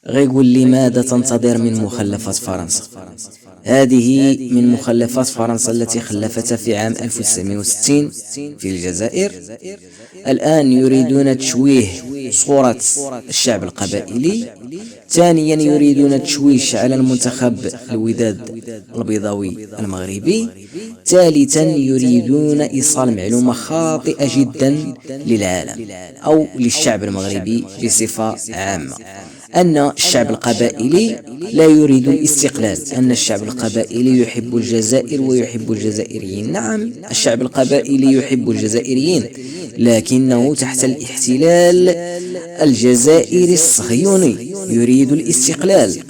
غيقول لي ماذا تنتظر من مخلفات فرنسا؟ هذه من مخلفات فرنسا التي خلفتها في عام 1960 في الجزائر. الآن يريدون تشويه صورة الشعب القبائلي. ثانيا يريدون تشويش على المنتخب الوداد البيضاوي المغربي. ثالثا يريدون إيصال معلومة خاطئة جدا للعالم أو للشعب المغربي بصفة عامة، أن الشعب القبائلي لا يريد الاستقلال، أن الشعب القبائلي يحب الجزائر ويحب الجزائريين. نعم، الشعب القبائلي يحب الجزائريين، لكنه تحت الاحتلال الجزائري الصهيوني يريد الاستقلال.